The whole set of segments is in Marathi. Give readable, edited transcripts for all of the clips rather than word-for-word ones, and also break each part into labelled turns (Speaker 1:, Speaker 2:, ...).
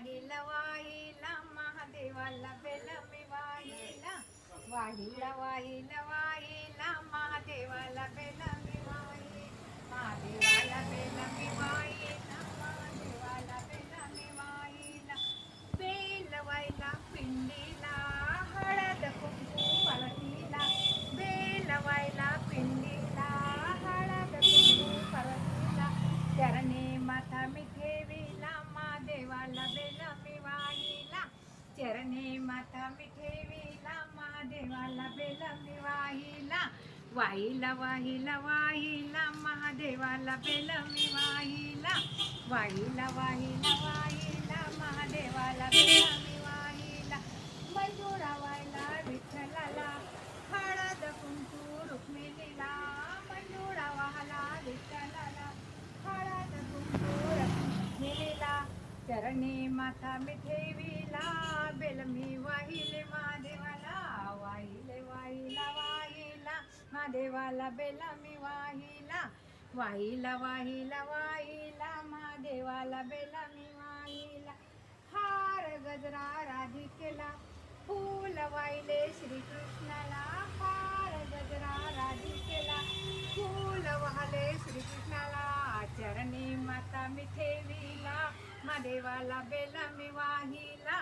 Speaker 1: वाहिला वाहिला महादेवाला बेल मी वाहिला वाहिला वाहिला वाहिला महादेवाला बेल मी वाहिला महादेवाला बेल मी वाहिला महादेवाला बेल मी वाहिला बेल वाहिला पिंडीला हळद कुंकू पळतीला बेल वाहिला पिंडीला हळद कुंकू पळतीला चरणी माथा मी ठेविला महादेवाला बेल मी वाहिला चरणी माथा मी ठेविला महादेवाला बेल मी वाहिला वाहिला वाहिला वाहिला महादेवाला बेल मी वाहिला वाहिला वाहिला वाहिला महादेवाला बेल मी वाहिला मंजुळा वाहिला विठ्ठलाला हळद कुंकू रुक्मिणीला मंजुळा वाहला विठ्ठलाला हळद कुंकू रुक्मिणीला चरणी माथा मी ठेविला बेल मी वाहिले महादेवाला वाहिले वाहिला वाहिला महादेवाला बेल मी वाहिला वाहिला वाहिला वाहिला महादेवाला बेल मी वाहिला हार गजरा राधिकेला फूल वाहिले श्रीकृष्णाला हार गजरा राधिकेला फूल वाहले श्रीकृष्णाला चरणी माता मी ठेविला महादेवाला बेल मी वाहिला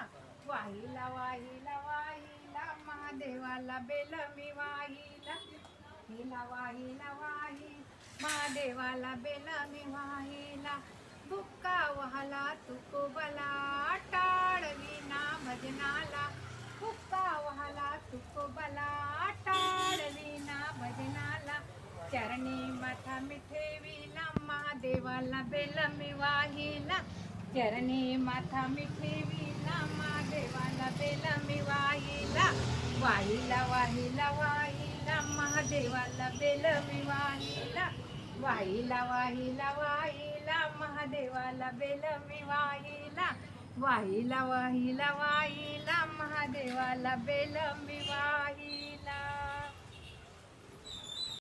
Speaker 1: वाहिला वाहिला वाहिला महादेवाला बेल मी वाहिला वाहिला वाहिला वाहिला महादेवाला बेल मी वाहिला बुक्का वहाला तुकोबला टाळविना भजनाला बुक्का वहाला तुकोबला टाळविना भजनाला चरणी माथा मी ठेविला महादेवाला बेल मी वाहिला चरणी माथा मी ठेविला महादेवाला बेल मी वाहिला वाहिला वाहिला वाहिला महादेवाला बेल मी वाहिला वाहिला वाहिला वाहिला महादेवाला बेल मी वाहिला वाहिला वाहिला वाहिला महादेवाला बेल मी वाहिला.